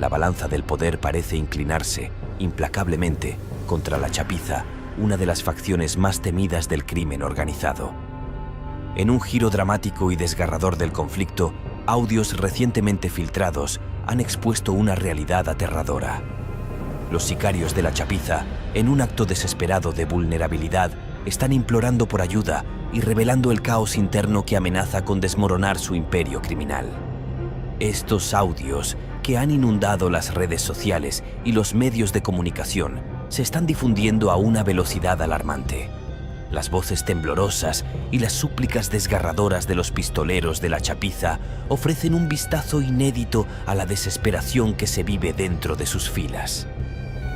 La balanza del poder parece inclinarse, implacablemente, contra la Chapiza, una de las facciones más temidas del crimen organizado. En un giro dramático y desgarrador del conflicto, audios recientemente filtrados han expuesto una realidad aterradora. Los sicarios de la Chapiza, en un acto desesperado de vulnerabilidad, están implorando por ayuda y revelando el caos interno que amenaza con desmoronar su imperio criminal. Estos audios, que han inundado las redes sociales y los medios de comunicación, se están difundiendo a una velocidad alarmante. Las voces temblorosas y las súplicas desgarradoras de los pistoleros de la Chapiza ofrecen un vistazo inédito a la desesperación que se vive dentro de sus filas.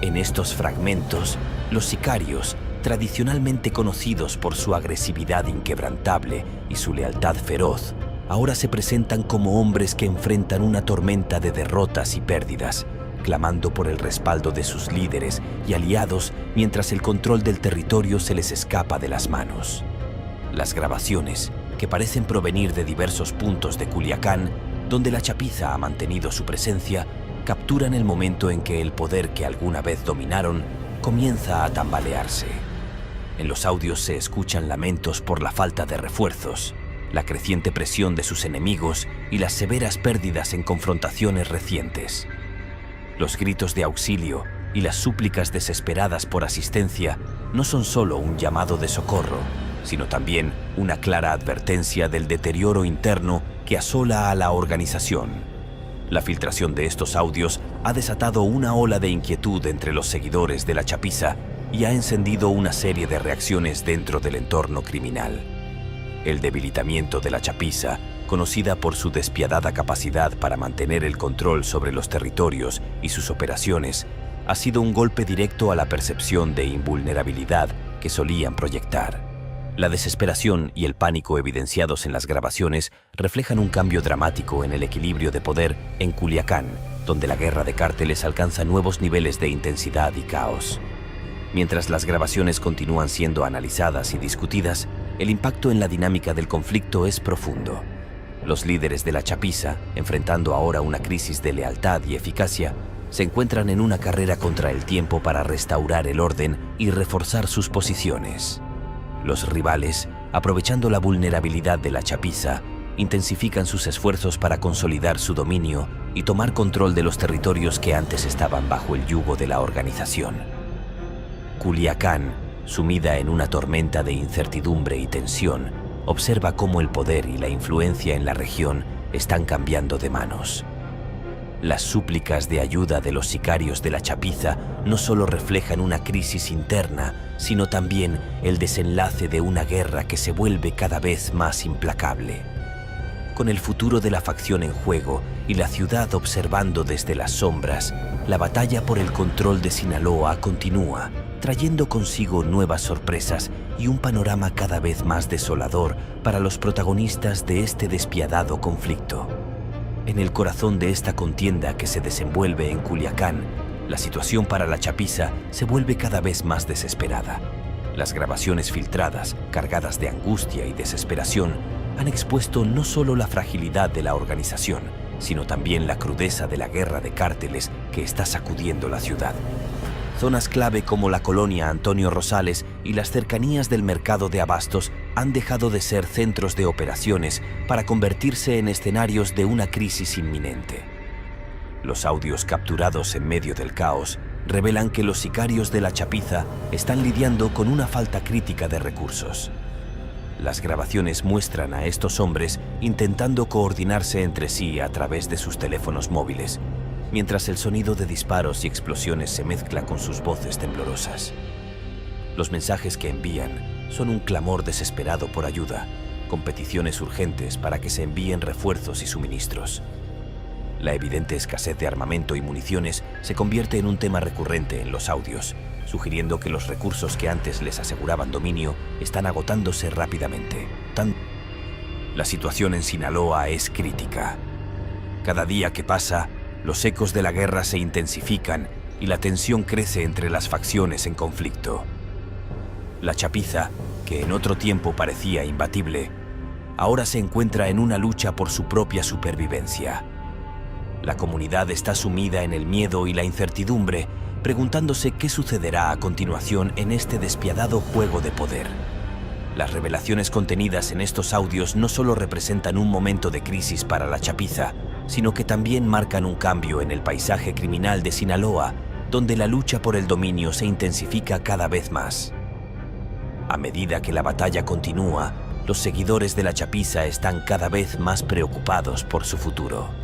En estos fragmentos, los sicarios, tradicionalmente conocidos por su agresividad inquebrantable y su lealtad feroz, ahora se presentan como hombres que enfrentan una tormenta de derrotas y pérdidas, clamando por el respaldo de sus líderes y aliados mientras el control del territorio se les escapa de las manos. Las grabaciones, que parecen provenir de diversos puntos de Culiacán, donde la Chapiza ha mantenido su presencia, capturan el momento en que el poder que alguna vez dominaron comienza a tambalearse. En los audios se escuchan lamentos por la falta de refuerzos, la creciente presión de sus enemigos y las severas pérdidas en confrontaciones recientes. Los gritos de auxilio y las súplicas desesperadas por asistencia no son solo un llamado de socorro, sino también una clara advertencia del deterioro interno que asola a la organización. La filtración de estos audios ha desatado una ola de inquietud entre los seguidores de la Chapiza y ha encendido una serie de reacciones dentro del entorno criminal. El debilitamiento de la Chapiza, conocida por su despiadada capacidad para mantener el control sobre los territorios y sus operaciones, ha sido un golpe directo a la percepción de invulnerabilidad que solían proyectar. La desesperación y el pánico evidenciados en las grabaciones reflejan un cambio dramático en el equilibrio de poder en Culiacán, donde la guerra de cárteles alcanza nuevos niveles de intensidad y caos. Mientras las grabaciones continúan siendo analizadas y discutidas, el impacto en la dinámica del conflicto es profundo. Los líderes de la Chapiza, enfrentando ahora una crisis de lealtad y eficacia, se encuentran en una carrera contra el tiempo para restaurar el orden y reforzar sus posiciones. Los rivales, aprovechando la vulnerabilidad de la Chapiza, intensifican sus esfuerzos para consolidar su dominio y tomar control de los territorios que antes estaban bajo el yugo de la organización. Culiacán, sumida en una tormenta de incertidumbre y tensión, observa cómo el poder y la influencia en la región están cambiando de manos. Las súplicas de ayuda de los sicarios de la Chapiza no solo reflejan una crisis interna, sino también el desenlace de una guerra que se vuelve cada vez más implacable. Con el futuro de la facción en juego y la ciudad observando desde las sombras, la batalla por el control de Sinaloa continúa, trayendo consigo nuevas sorpresas y un panorama cada vez más desolador para los protagonistas de este despiadado conflicto. En el corazón de esta contienda que se desenvuelve en Culiacán, la situación para la Chapiza se vuelve cada vez más desesperada. Las grabaciones filtradas, cargadas de angustia y desesperación, han expuesto no solo la fragilidad de la organización, sino también la crudeza de la guerra de cárteles que está sacudiendo la ciudad. Zonas clave como la colonia Antonio Rosales y las cercanías del mercado de abastos han dejado de ser centros de operaciones para convertirse en escenarios de una crisis inminente. Los audios capturados en medio del caos revelan que los sicarios de la Chapiza están lidiando con una falta crítica de recursos. Las grabaciones muestran a estos hombres intentando coordinarse entre sí a través de sus teléfonos móviles, mientras el sonido de disparos y explosiones se mezcla con sus voces temblorosas. Los mensajes que envían son un clamor desesperado por ayuda, con peticiones urgentes para que se envíen refuerzos y suministros. La evidente escasez de armamento y municiones se convierte en un tema recurrente en los audios, sugiriendo que los recursos que antes les aseguraban dominio están agotándose rápidamente. La situación en Sinaloa es crítica. Cada día que pasa, los ecos de la guerra se intensifican y la tensión crece entre las facciones en conflicto. La Chapiza, que en otro tiempo parecía imbatible, ahora se encuentra en una lucha por su propia supervivencia. La comunidad está sumida en el miedo y la incertidumbre, preguntándose qué sucederá a continuación en este despiadado juego de poder. Las revelaciones contenidas en estos audios no solo representan un momento de crisis para la Chapiza, sino que también marcan un cambio en el paisaje criminal de Sinaloa, donde la lucha por el dominio se intensifica cada vez más. A medida que la batalla continúa, los seguidores de la Chapiza están cada vez más preocupados por su futuro.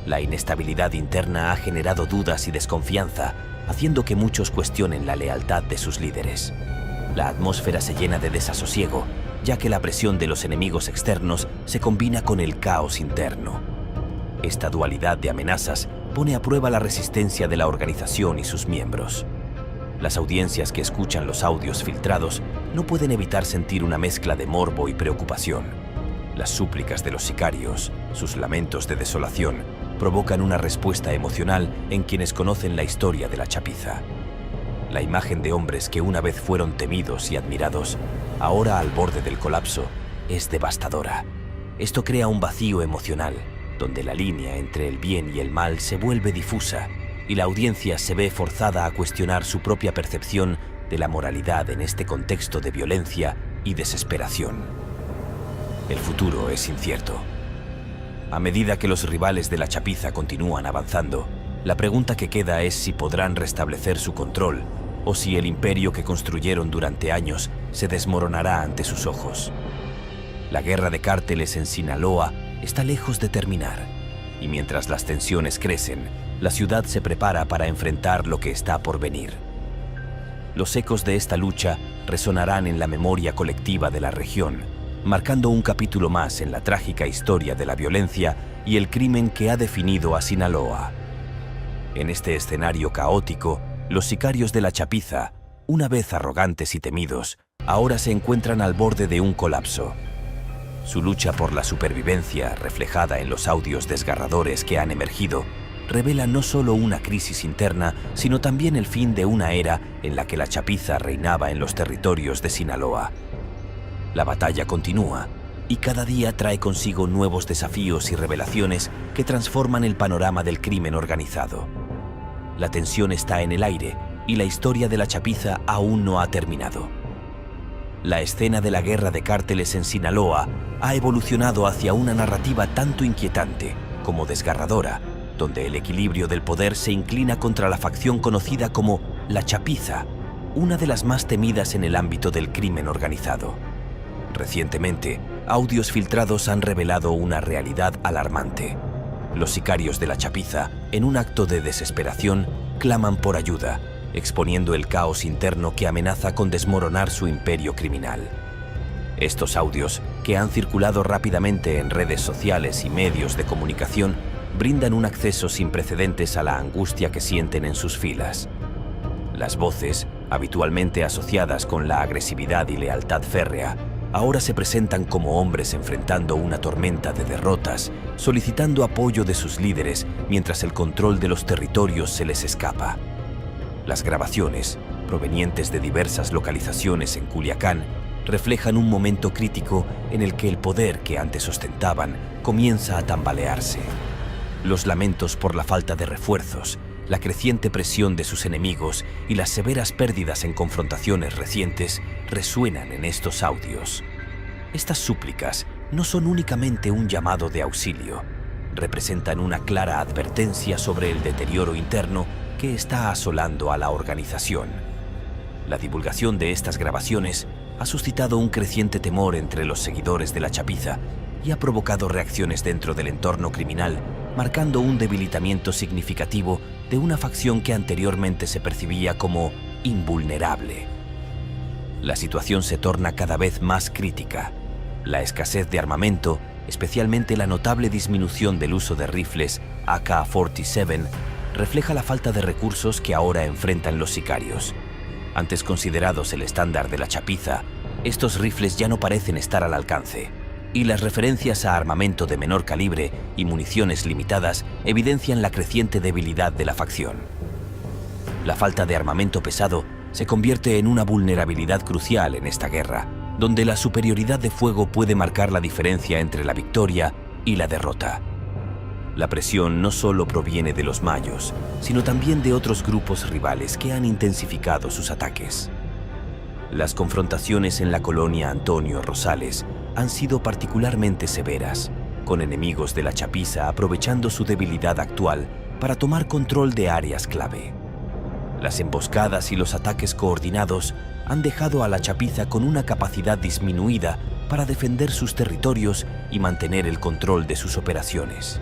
La inestabilidad interna ha generado dudas y desconfianza, haciendo que muchos cuestionen la lealtad de sus líderes. La atmósfera se llena de desasosiego, ya que la presión de los enemigos externos se combina con el caos interno. Esta dualidad de amenazas pone a prueba la resistencia de la organización y sus miembros. Las audiencias que escuchan los audios filtrados no pueden evitar sentir una mezcla de morbo y preocupación. Las súplicas de los sicarios, sus lamentos de desolación, provocan una respuesta emocional en quienes conocen la historia de la Chapiza. La imagen de hombres que una vez fueron temidos y admirados, ahora al borde del colapso, es devastadora. Esto crea un vacío emocional, donde la línea entre el bien y el mal se vuelve difusa, y la audiencia se ve forzada a cuestionar su propia percepción de la moralidad en este contexto de violencia y desesperación. El futuro es incierto. A medida que los rivales de la Chapiza continúan avanzando, la pregunta que queda es si podrán restablecer su control o si el imperio que construyeron durante años se desmoronará ante sus ojos. La guerra de cárteles en Sinaloa está lejos de terminar, y mientras las tensiones crecen, la ciudad se prepara para enfrentar lo que está por venir. Los ecos de esta lucha resonarán en la memoria colectiva de la región, marcando un capítulo más en la trágica historia de la violencia y el crimen que ha definido a Sinaloa. En este escenario caótico, los sicarios de la Chapiza, una vez arrogantes y temidos, ahora se encuentran al borde de un colapso. Su lucha por la supervivencia, reflejada en los audios desgarradores que han emergido, revela no solo una crisis interna, sino también el fin de una era en la que la Chapiza reinaba en los territorios de Sinaloa. La batalla continúa, y cada día trae consigo nuevos desafíos y revelaciones que transforman el panorama del crimen organizado. La tensión está en el aire, y la historia de la Chapiza aún no ha terminado. La escena de la guerra de cárteles en Sinaloa ha evolucionado hacia una narrativa tanto inquietante como desgarradora, donde el equilibrio del poder se inclina contra la facción conocida como la Chapiza, una de las más temidas en el ámbito del crimen organizado. Recientemente, audios filtrados han revelado una realidad alarmante. Los sicarios de la Chapiza, en un acto de desesperación, claman por ayuda, exponiendo el caos interno que amenaza con desmoronar su imperio criminal. Estos audios, que han circulado rápidamente en redes sociales y medios de comunicación, brindan un acceso sin precedentes a la angustia que sienten en sus filas. Las voces, habitualmente asociadas con la agresividad y lealtad férrea, ahora se presentan como hombres enfrentando una tormenta de derrotas, solicitando apoyo de sus líderes mientras el control de los territorios se les escapa. Las grabaciones, provenientes de diversas localizaciones en Culiacán, reflejan un momento crítico en el que el poder que antes ostentaban comienza a tambalearse. Los lamentos por la falta de refuerzos, la creciente presión de sus enemigos y las severas pérdidas en confrontaciones recientes resuenan en estos audios. Estas súplicas no son únicamente un llamado de auxilio, representan una clara advertencia sobre el deterioro interno que está asolando a la organización. La divulgación de estas grabaciones ha suscitado un creciente temor entre los seguidores de la Chapiza y ha provocado reacciones dentro del entorno criminal, marcando un debilitamiento significativo de una facción que anteriormente se percibía como invulnerable. La situación se torna cada vez más crítica. La escasez de armamento, especialmente la notable disminución del uso de rifles AK-47, refleja la falta de recursos que ahora enfrentan los sicarios. Antes considerados el estándar de la Chapiza, estos rifles ya no parecen estar al alcance, y las referencias a armamento de menor calibre y municiones limitadas evidencian la creciente debilidad de la facción. La falta de armamento pesado se convierte en una vulnerabilidad crucial en esta guerra, donde la superioridad de fuego puede marcar la diferencia entre la victoria y la derrota. La presión no solo proviene de los mayos, sino también de otros grupos rivales que han intensificado sus ataques. Las confrontaciones en la colonia Antonio Rosales han sido particularmente severas, con enemigos de la Chapiza aprovechando su debilidad actual para tomar control de áreas clave. Las emboscadas y los ataques coordinados han dejado a la Chapiza con una capacidad disminuida para defender sus territorios y mantener el control de sus operaciones.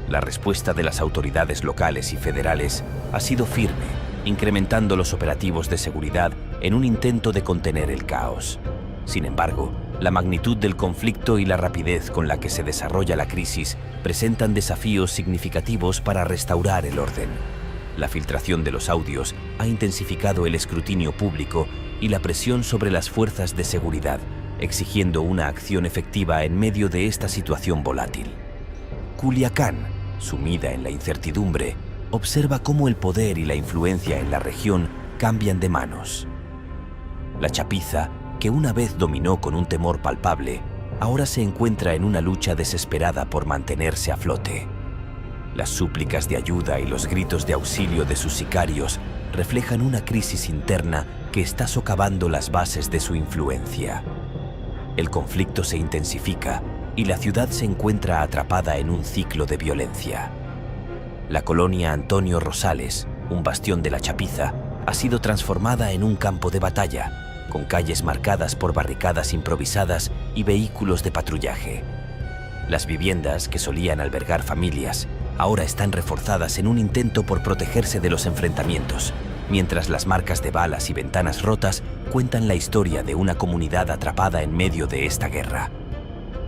La respuesta de las autoridades locales y federales ha sido firme, incrementando los operativos de seguridad en un intento de contener el caos. Sin embargo, la magnitud del conflicto y la rapidez con la que se desarrolla la crisis presentan desafíos significativos para restaurar el orden. La filtración de los audios ha intensificado el escrutinio público y la presión sobre las fuerzas de seguridad, exigiendo una acción efectiva en medio de esta situación volátil. Culiacán, sumida en la incertidumbre, observa cómo el poder y la influencia en la región cambian de manos. La Chapiza, que una vez dominó con un temor palpable, ahora se encuentra en una lucha desesperada por mantenerse a flote. Las súplicas de ayuda y los gritos de auxilio de sus sicarios reflejan una crisis interna que está socavando las bases de su influencia. El conflicto se intensifica y la ciudad se encuentra atrapada en un ciclo de violencia. La colonia Antonio Rosales, un bastión de la Chapiza, ha sido transformada en un campo de batalla, con calles marcadas por barricadas improvisadas y vehículos de patrullaje. Las viviendas, que solían albergar familias, ahora están reforzadas en un intento por protegerse de los enfrentamientos, mientras las marcas de balas y ventanas rotas cuentan la historia de una comunidad atrapada en medio de esta guerra.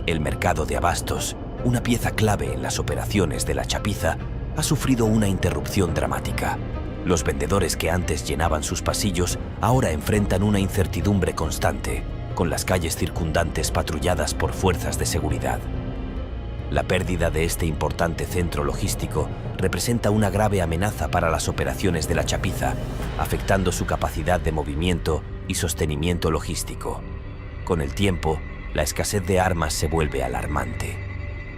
El mercado de abastos, una pieza clave en las operaciones de la Chapiza, ha sufrido una interrupción dramática. Los vendedores que antes llenaban sus pasillos ahora enfrentan una incertidumbre constante, con las calles circundantes patrulladas por fuerzas de seguridad. La pérdida de este importante centro logístico representa una grave amenaza para las operaciones de la Chapiza, afectando su capacidad de movimiento y sostenimiento logístico. Con el tiempo, la escasez de armas se vuelve alarmante.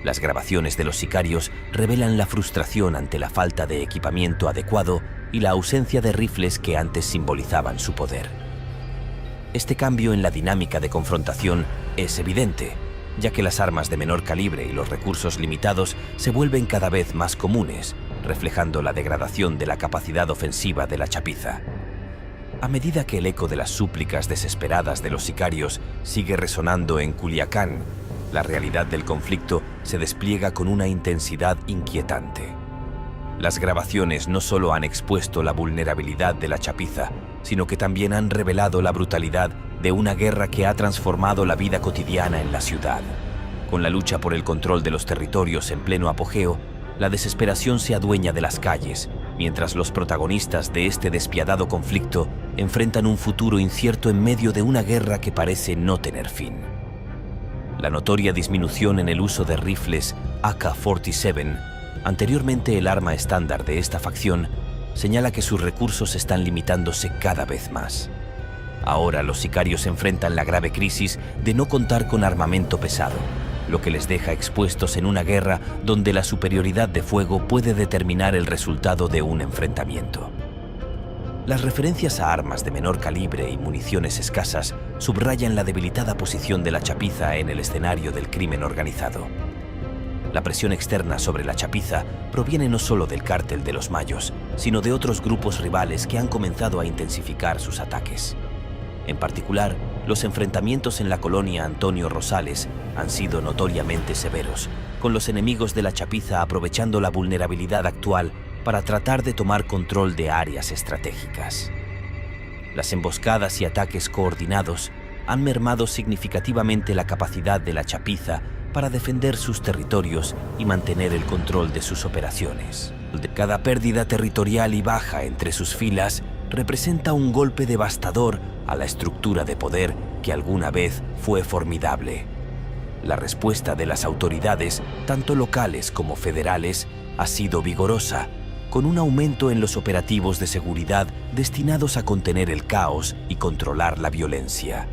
Las grabaciones de los sicarios revelan la frustración ante la falta de equipamiento adecuado y la ausencia de rifles que antes simbolizaban su poder. Este cambio en la dinámica de confrontación es evidente, ya que las armas de menor calibre y los recursos limitados se vuelven cada vez más comunes, reflejando la degradación de la capacidad ofensiva de la Chapiza. A medida que el eco de las súplicas desesperadas de los sicarios sigue resonando en Culiacán, la realidad del conflicto se despliega con una intensidad inquietante. Las grabaciones no solo han expuesto la vulnerabilidad de la Chapiza, sino que también han revelado la brutalidad de una guerra que ha transformado la vida cotidiana en la ciudad. Con la lucha por el control de los territorios en pleno apogeo, la desesperación se adueña de las calles, mientras los protagonistas de este despiadado conflicto enfrentan un futuro incierto en medio de una guerra que parece no tener fin. La notoria disminución en el uso de rifles AK-47, anteriormente el arma estándar de esta facción, señala que sus recursos están limitándose cada vez más. Ahora los sicarios enfrentan la grave crisis de no contar con armamento pesado, lo que les deja expuestos en una guerra donde la superioridad de fuego puede determinar el resultado de un enfrentamiento. Las referencias a armas de menor calibre y municiones escasas subrayan la debilitada posición de la Chapiza en el escenario del crimen organizado. La presión externa sobre la Chapiza proviene no solo del cártel de los Mayos, sino de otros grupos rivales que han comenzado a intensificar sus ataques. En particular, los enfrentamientos en la colonia Antonio Rosales han sido notoriamente severos, con los enemigos de la Chapiza aprovechando la vulnerabilidad actual para tratar de tomar control de áreas estratégicas. Las emboscadas y ataques coordinados han mermado significativamente la capacidad de la Chapiza para defender sus territorios y mantener el control de sus operaciones. Cada pérdida territorial y baja entre sus filas representa un golpe devastador a la estructura de poder que alguna vez fue formidable. La respuesta de las autoridades, tanto locales como federales, ha sido vigorosa, con un aumento en los operativos de seguridad destinados a contener el caos y controlar la violencia.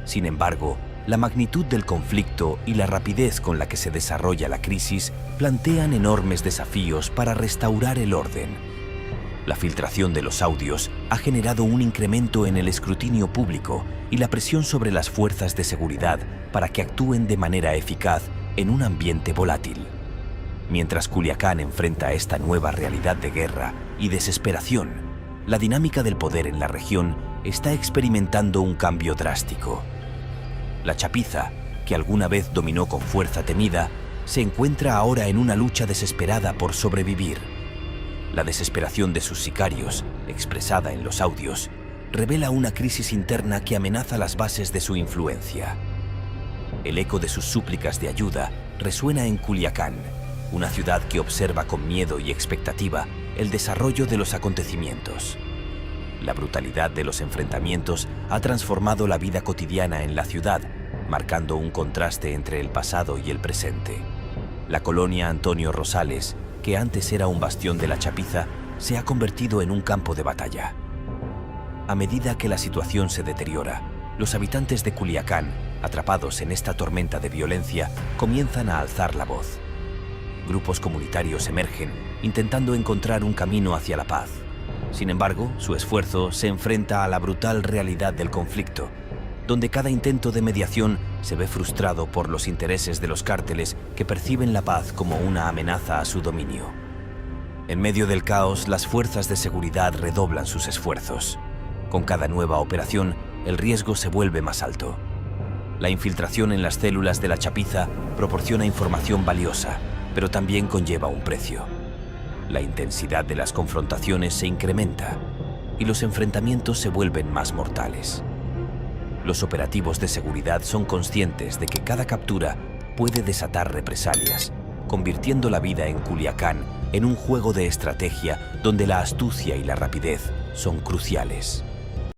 Sin embargo, La magnitud del conflicto y la rapidez con la que se desarrolla la crisis plantean enormes desafíos para restaurar el orden. La filtración de los audios ha generado un incremento en el escrutinio público y la presión sobre las fuerzas de seguridad para que actúen de manera eficaz en un ambiente volátil. Mientras Culiacán enfrenta esta nueva realidad de guerra y desesperación, la dinámica del poder en la región está experimentando un cambio drástico. La chapiza, que alguna vez dominó con fuerza temida, se encuentra ahora en una lucha desesperada por sobrevivir. La desesperación de sus sicarios, expresada en los audios, revela una crisis interna que amenaza las bases de su influencia. El eco de sus súplicas de ayuda resuena en Culiacán, una ciudad que observa con miedo y expectativa el desarrollo de los acontecimientos. La brutalidad de los enfrentamientos ha transformado la vida cotidiana en la ciudad, marcando un contraste entre el pasado y el presente. La colonia Antonio Rosales, que antes era un bastión de la chapiza, se ha convertido en un campo de batalla. A medida que la situación se deteriora, los habitantes de Culiacán, atrapados en esta tormenta de violencia, comienzan a alzar la voz. Grupos comunitarios emergen, intentando encontrar un camino hacia la paz. Sin embargo, su esfuerzo se enfrenta a la brutal realidad del conflicto, donde cada intento de mediación se ve frustrado por los intereses de los cárteles que perciben la paz como una amenaza a su dominio. En medio del caos, las fuerzas de seguridad redoblan sus esfuerzos. Con cada nueva operación, el riesgo se vuelve más alto. La infiltración en las células de la chapiza proporciona información valiosa, pero también conlleva un precio. La intensidad de las confrontaciones se incrementa y los enfrentamientos se vuelven más mortales. Los operativos de seguridad son conscientes de que cada captura puede desatar represalias, convirtiendo la vida en Culiacán en un juego de estrategia donde la astucia y la rapidez son cruciales.